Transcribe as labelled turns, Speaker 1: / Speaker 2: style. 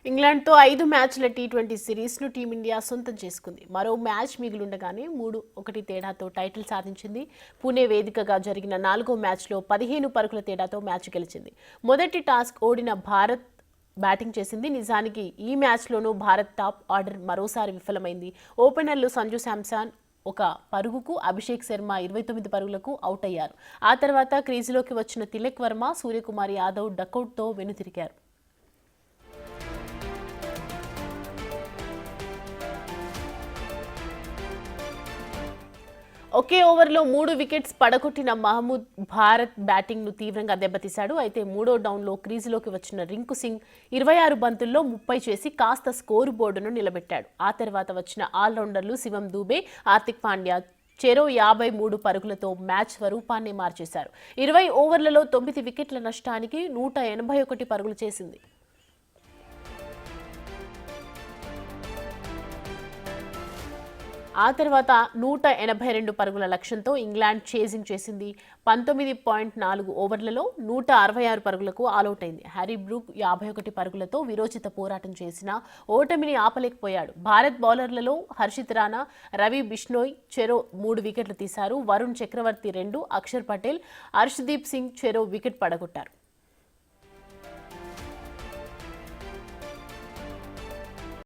Speaker 1: ఇంగ్లాండ్తో 5 మ్యాచ్ల టీ20 సిరీస్ను టీమిండియా సొంతం చేసుకుంది. మరో మ్యాచ్ మిగిలుండగానే 3-1 తేడాతో టైటిల్ సాధించింది. పుణె వేదికగా జరిగిన 4వ మ్యాచ్లో 15 పరుగుల తేడాతో మ్యాచ్ గెలిచింది. మొదటి టాస్క్ ఓడిన భారత్ బ్యాటింగ్ చేసింది. నిజానికి ఈ మ్యాచ్లోనూ భారత్ టాప్ ఆర్డర్ మరోసారి విఫలమైంది. ఓపెనర్లు సంజు శాంసన్ ఒక పరుగుకు, అభిషేక్ శర్మ 29 పరుగులకు అవుట్ అయ్యారు. ఆ తర్వాత క్రీజులోకి వచ్చిన తిలక్ వర్మ, సూర్యకుమార్ యాదవ్ డకౌట్తో వెనుతిరిగారు. ఒకే ఓవర్లో 3 వికెట్స్ పడగొట్టిన మహమ్మద్ భారత్ బ్యాటింగ్ను తీవ్రంగా దెబ్బతీశాడు. అయితే మూడో డౌన్లో క్రీజులోకి వచ్చిన రింకు సింగ్ 26 బంతుల్లో 30 చేసి కాస్త స్కోరు బోర్డును నిలబెట్టాడు. ఆ తర్వాత వచ్చిన ఆల్రౌండర్లు శివం దూబే, హార్దిక్ పాండ్యా చెరో 53 పరుగులతో మ్యాచ్ స్వరూపాన్ని మార్చేశారు. 20 ఓవర్లలో 9 వికెట్ల నష్టానికి 181 పరుగులు చేసింది. ఆ తర్వాత 182 పరుగుల లక్ష్యంతో ఇంగ్లాండ్ చేజింగ్ చేసింది. 19.4 ఓవర్లలో 166 పరుగులకు ఆలౌట్ అయింది. హ్యారీ బ్రూక్ 51 పరుగులతో విరోచిత పోరాటం చేసినా ఓటమిని ఆపలేకపోయాడు. భారత్ బౌలర్లలో హర్షిత్ రాణా, రవి బిష్నోయ్ చెరో 3 వికెట్లు తీశారు. వరుణ్ చక్రవర్తి 2, అక్షర్ పటేల్, హర్షదీప్ సింగ్ చెరో వికెట్ పడగొట్టారు.